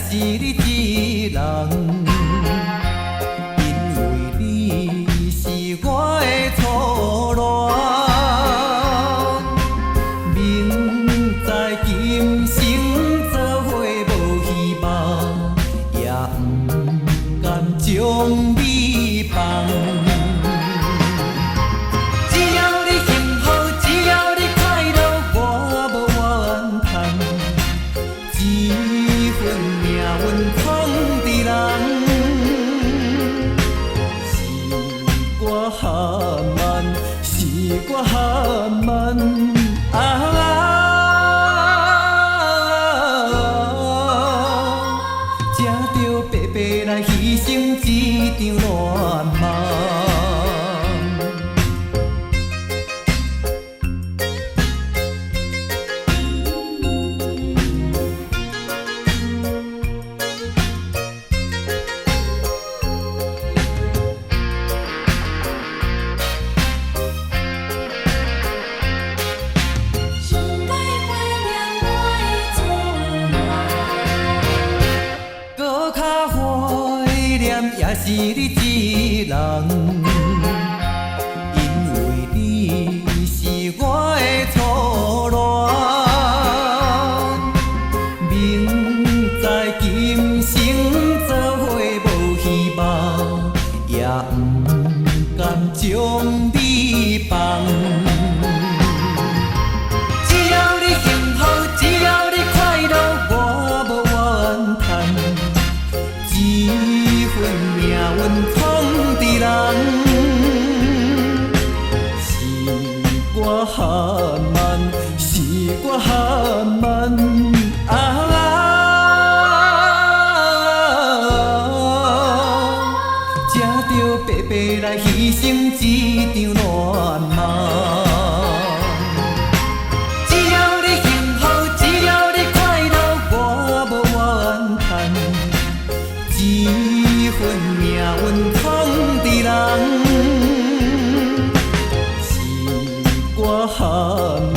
是你一人，因为你是我的初恋。明知今生做伙无希望，也不甘将你放。只要你幸福，只要你快乐，我无怨叹。一份命运放伫人，是我含慢，是我含慢。才着白白来牺牲一场乱梦。也是你一人，因为你是我的初恋。明知今生做伙无希望，也不甘将你放。只要你幸福，只要你快乐，我无怨叹。一份命运放伫人，是我含慢，是我含慢。才着白白来牺牲一场乱梦。只要你幸福，只要你快乐，我无怨叹。一份命运放伫人，是我含。